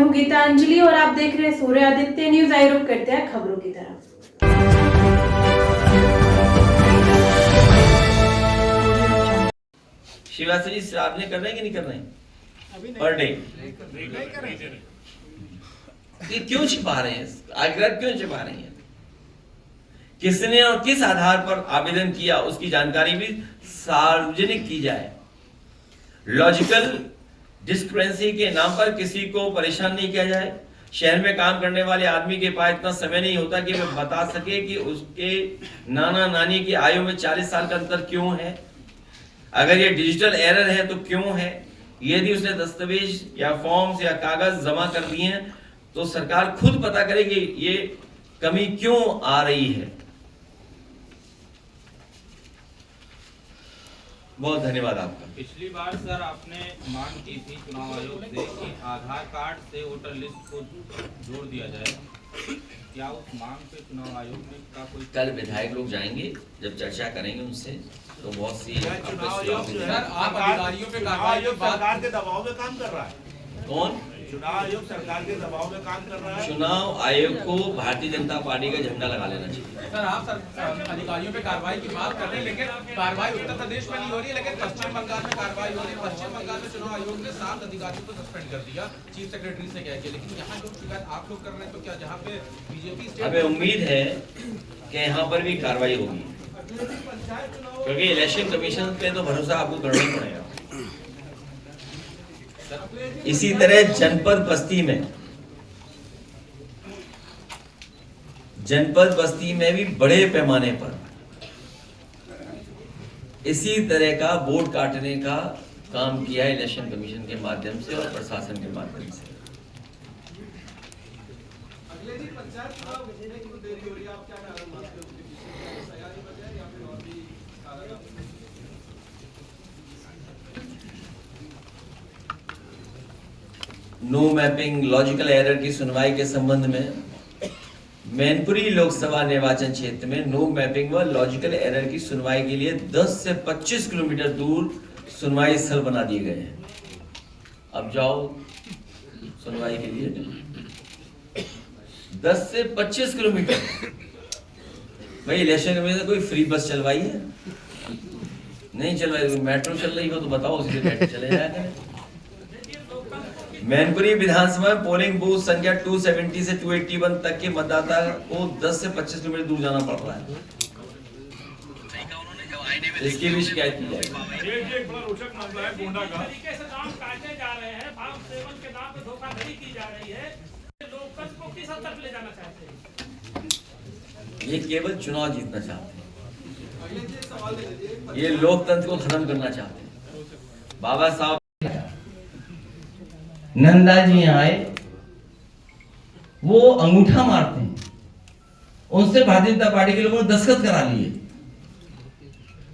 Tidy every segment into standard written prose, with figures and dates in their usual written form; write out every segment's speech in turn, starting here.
हूँ गीतांजलि और आप देख रहे हैं सूर्य आदित्य न्यूज। आइए रुक करते हैं खबरों की तरफ। शिवाजी जी श्राप ने कर रहे हैं कि नहीं कर रहे हैं? पर डे ये क्यों छिपा रहे हैं? आग्रह क्यों छिपा रहे हैं? किसने और किस आधार पर आवेदन किया उसकी जानकारी भी सार्वजनिक की जाए। लॉजिकल डिस्क्रिपेंसी के नाम पर किसी को परेशान नहीं किया जाए। शहर में काम करने वाले आदमी के पास इतना समय नहीं होता कि वह बता सके कि उसके नाना नानी की आयु में 40 साल का अंतर क्यों है। अगर ये डिजिटल एरर है तो क्यों है। यदि उसने दस्तावेज या फॉर्म्स या कागज जमा कर दिए हैं तो सरकार खुद पता करे कि ये कमी क्यों आ रही है। बहुत धन्यवाद आपका। पिछली बार सर आपने मांग की थी चुनाव आयोग से कि आधार कार्ड से वोटर लिस्ट को जोड़ दिया जाए। क्या उस मांग पे चुनाव आयोग ने का कोई? कल विधायक लोग जाएंगे, जब चर्चा करेंगे उनसे तो बहुत सी चुनाव आयोग सर आप अधिकारियों पे कार्रवाई सरकार के दबाव में काम कर रहा है। कौन? चुनाव आयोग सरकार के दबाव में काम कर रहा है। चुनाव आयोग को भारतीय जनता पार्टी का झंडा लगा लेना चाहिए। सर आप अधिकारियों पे कार्रवाई की बात कर रहे हैं, लेकिन कार्रवाई उत्तर प्रदेश में नहीं हो रही है, लेकिन पश्चिम बंगाल में कार्रवाई हो रही है। पश्चिम बंगाल में चुनाव आयोग ने 7 अधिकारियों को सस्पेंड कर दिया, चीफ सेक्रेटरी से कह के। लेकिन यहाँ जो शिकायत आप लोग कर रहे हैं, तो क्या जहाँ पे बीजेपी हमें उम्मीद है कि यहाँ पर भी कार्रवाई होगी, क्योंकि इलेक्शन कमीशन पे तो भरोसा आपको करना ही पड़ेगा। इसी तरह जनपद बस्ती में भी बड़े पैमाने पर इसी तरह का बोर्ड काटने का काम किया है इलेक्शन कमीशन के माध्यम से और प्रशासन के माध्यम से। नो मैपिंग लॉजिकल एरर की सुनवाई के संबंध में मैनपुरी लोकसभा निर्वाचन क्षेत्र में नो मैपिंग व लॉजिकल एरर की सुनवाई के लिए 10 से 25 किलोमीटर दूर सुनवाई स्थल बना दिए गए हैं। अब जाओ सुनवाई के लिए 10 से 25 किलोमीटर। भाई इलेक्शन में कोई फ्री बस चलवाई है? नहीं चलवाई। मेट्रो चल रही हो तो बताओ, उसी से मेट्रो चले जाया करें। मैनपुरी विधानसभा में पोलिंग बूथ संख्या 270 से 281 तक के मतदाता को 10 से 25 किलोमीटर दूर जाना पड़ रहा है। इसकी भी शिकायत की जाएगी। एक बड़ा रोचक मामला है गोंडा का। तरीके से नाम काटे जा रहे हैं, भाव सेवन के नाम पे धोखाधड़ी की जा रही है। लोकतंत्र को किस हद तक ले जाना चाहते हैं? ये केवल चुनाव जीतना चाहते हैं, ये लोकतंत्र को खत्म करना चाहते हैं। बाबा साहब नंदा जी आए, वो अंगूठा मारते हैं, उनसे भारतीय जनता पार्टी के लोगों ने दस्तखत करा लिए।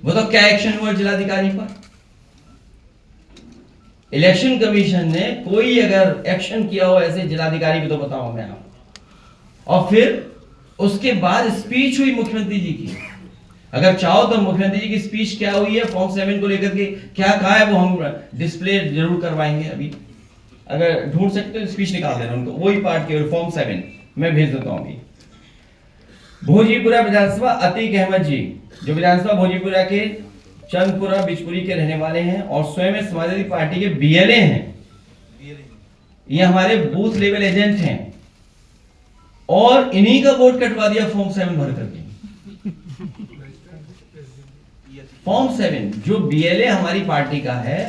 वो तो क्या एक्शन हुआ जिलाधिकारी पर? इलेक्शन कमीशन ने कोई अगर एक्शन किया हो ऐसे जिलाधिकारी भी तो बताओ मैं आप। और फिर उसके बाद स्पीच हुई मुख्यमंत्री जी की। अगर चाहो तो मुख्यमंत्री जी की स्पीच क्या हुई है, फॉर्म 7 को लेकर के क्या कहा है, वो हम डिस्प्ले जरूर करवाएंगे। अभी अगर ढूंढ सकते तो स्पीच निकाल देना उनको, वही पार्ट के फॉर्म 7 मैं भेज देता हूं। अभी भोजीपुरा विधानसभा अतीक अहमद जी, जो विधानसभा भोजीपुरा के चंदपुरा बिजपुरी के रहने वाले हैं और स्वयं समाजवादी पार्टी के बीएलए हैं। ये हमारे बूथ लेवल एजेंट हैं और इन्हीं का वोट कटवा दिया फॉर्म 7 भर करके। फॉर्म 7 जो बीएलए हमारी पार्टी का है,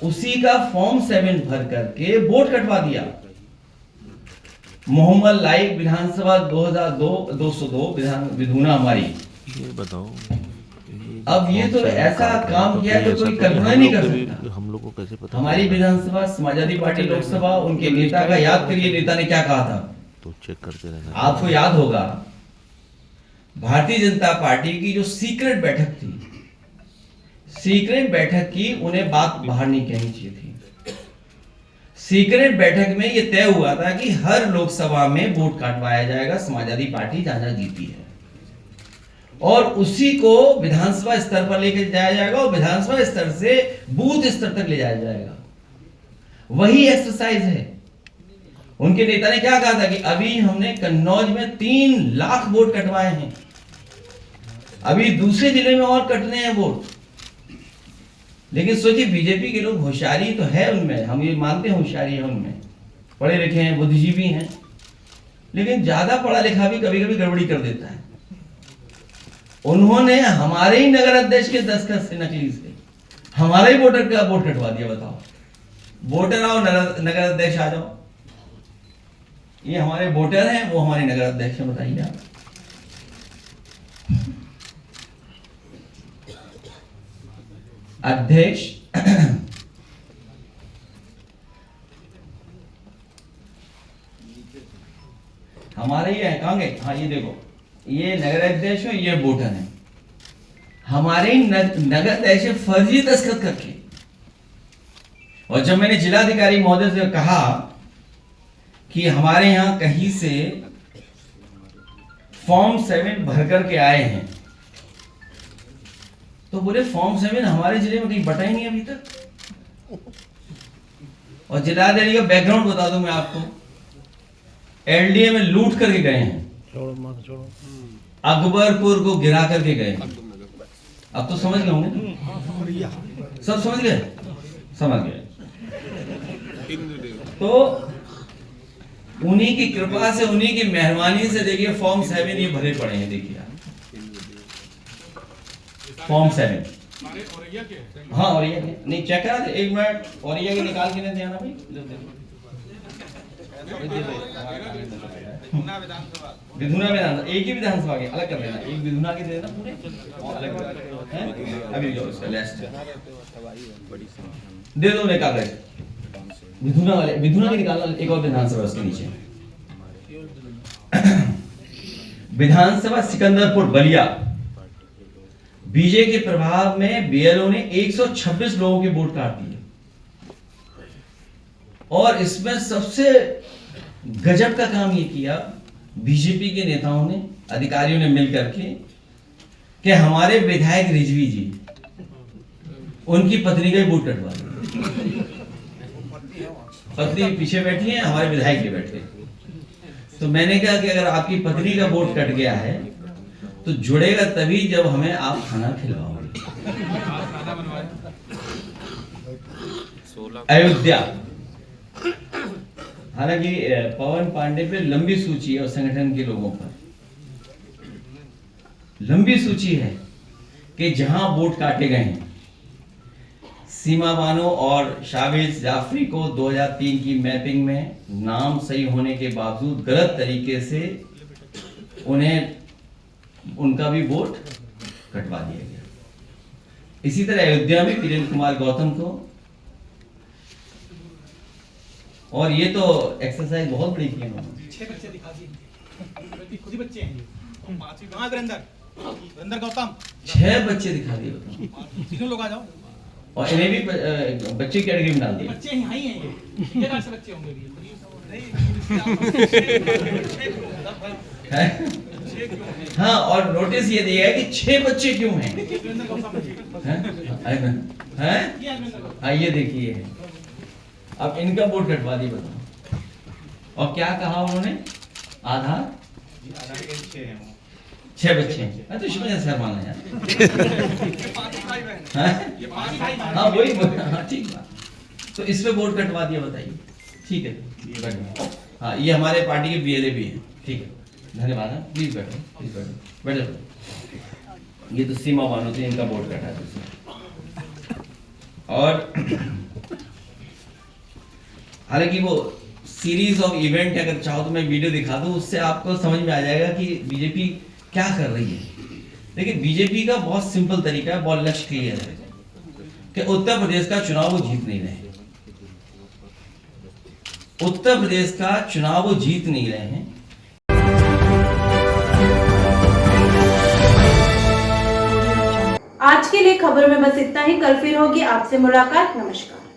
उसी का फॉर्म 7 भर करके वोट कटवा दिया। मोहम्मद लाइक विधानसभा 202 विधुना हमारी। ये बताओ, अब ये तो ऐसा काम किया जो कोई कल्पना नहीं कर सकता। हम लोग को कैसे पता? हमारी विधानसभा समाजवादी पार्टी लोकसभा, उनके नेता का याद करिए, नेता ने क्या कहा था तो चेक करते रहना। आपको याद होगा भारतीय जनता पार्टी की जो सीक्रेट बैठक थी, सीक्रेट बैठक की उन्हें बात बाहर नहीं कहनी चाहिए थी। सीक्रेट बैठक में यह तय हुआ था कि हर लोकसभा में वोट काटवाया जाएगा समाजवादी पार्टी जहां जहां जीती है, और उसी को विधानसभा स्तर पर लेकर जाया जाएगा और विधानसभा स्तर से बूथ स्तर तक ले जाया जाएगा। वही एक्सरसाइज है। उनके नेता ने क्या कहा था कि अभी हमने कन्नौज में 3 लाख वोट कटवाए हैं, अभी दूसरे जिले में और कटने हैं वोट। लेकिन सोचिए, बीजेपी के लोग, होशियारी तो है उनमें, हम ये मानते हैं होशियारी है उनमें, पढ़े लिखे हैं, बुद्धिजीवी हैं, लेकिन ज्यादा पढ़ा लिखा भी कभी कभी गड़बड़ी कर देता है। उन्होंने हमारे ही नगर अध्यक्ष के दस्तखत से, नकली से, हमारा ही वोटर का वोट कटवा दिया। बताओ, वोटर आओ, नगर अध्यक्ष आ जाओ। ये हमारे वोटर हैं, वो हमारे नगर अध्यक्ष हैं, बताइए आप। अध्यक्ष हमारे ही है, कहाँ गए? हाँ, ये देखो, ये नगर अध्यक्ष हो, ये वोटर है। हमारे ही नगर अध्यक्ष फर्जी दस्तखत करके, और जब मैंने जिलाधिकारी महोदय से कहा कि हमारे यहाँ कहीं से फॉर्म 7 भर करके आए हैं, तो बोले फॉर्म 7 हमारे जिले में कहीं बटा ही नहीं अभी तक। और जिलाधिकारी का बैकग्राउंड बता दूं मैं आपको, एलडीए में लूट करके गए हैं, अकबरपुर को गिरा करके गए। अब तो समझ गए होंगे ना? सब समझ गए? समझ गए। तो उन्हीं की कृपा से, उन्हीं की मेहरबानी से देखिए फॉर्म 7 ये भरे पड़े हैं। देखिए फॉर्म 7, हाँ, और ये नहीं चेक करा दे, 1 मिनट, और ये निकाल के नहीं देना भाई। विधुना विधानसभा, एक ही विधानसभा के अलग कर देना, एक विधुना के दे देना पूरे, और अलग है। अभी जो इसका लिस्ट दे दो ने कागज, विधुना वाले, विधुना के निकालना, एक और विधानसभा उसके नीचे। विधानसभा सिकंदरपुर बलिया, बीजेपी के प्रभाव में बीएलओ ने 126 लोगों के वोट काट दिए। और इसमें सबसे गजब का काम ये किया बीजेपी के नेताओं ने, अधिकारियों ने मिलकर के, कि हमारे विधायक रिजवी जी, उनकी पत्नी का वोट कटवा दिया। पत्नी पीछे बैठी है, हमारे विधायक के बैठे। तो मैंने कहा कि अगर आपकी पत्नी का वोट कट गया है तो जुड़ेगा तभी जब हमें आप खाना खिलाओगे। अयोध्या, हालांकि पवन पांडे पे लंबी सूची है और संगठन के लोगों पर लंबी सूची है कि जहां वोट काटे गए हैं। सीमा बानो और शावेज जाफरी को 2003 की मैपिंग में नाम सही होने के बावजूद गलत तरीके से उन्हें, उनका भी वोट कटवा दिया गया। इसी तरह अयोध्या में वीरेंद्र कुमार गौतम को, और ये तो एक्सरसाइज बहुत बड़ी की उन्होंने। 6 बच्चे दिखा दिए, खुद ही बच्चे हैं। वीरेंद्र गौतम 6 बच्चे दिखा दिए, बताओ। तीनों लोग आ जाओ, और इन्हें भी बच्चे कैटेगरी में डाल दिया। बच्चे यहाँ ही हैं, ये कहाँ से बच्चे होंगे? हाँ, और नोटिस ये दिया है कि 6 बच्चे क्यों हैं? हाँ, ये देखिए, अब इनका वोट कटवा दिए, बताओ। और क्या कहा उन्होंने? आधार 6 बच्चे हैं। तो इसमें सर माना यार। हाँ, वही, हाँ, ठीक बात। तो इसमें वोट कटवा दिया, बताइए। ठीक है, हाँ, ये हमारे पार्टी के बीएलए भी हैं। ठीक है, धन्यवाद। प्लीज बैठो, प्लीज बैठो, बैठो। ये तो सीमा बानो थी, इनका वोट कटा था। और हालांकि वो सीरीज ऑफ इवेंट, अगर चाहो तो मैं वीडियो दिखा दूं, उससे आपको समझ में आ जाएगा कि बीजेपी क्या कर रही है। लेकिन बीजेपी का बहुत सिंपल तरीका है, बहुत लक्ष्य क्लियर है कि उत्तर प्रदेश का चुनाव वो जीत नहीं रहे। उत्तर प्रदेश का चुनाव वो जीत नहीं रहे हैं। आज के लिए खबरों में बस इतना ही। कल फिर होगी आपसे मुलाकात। नमस्कार।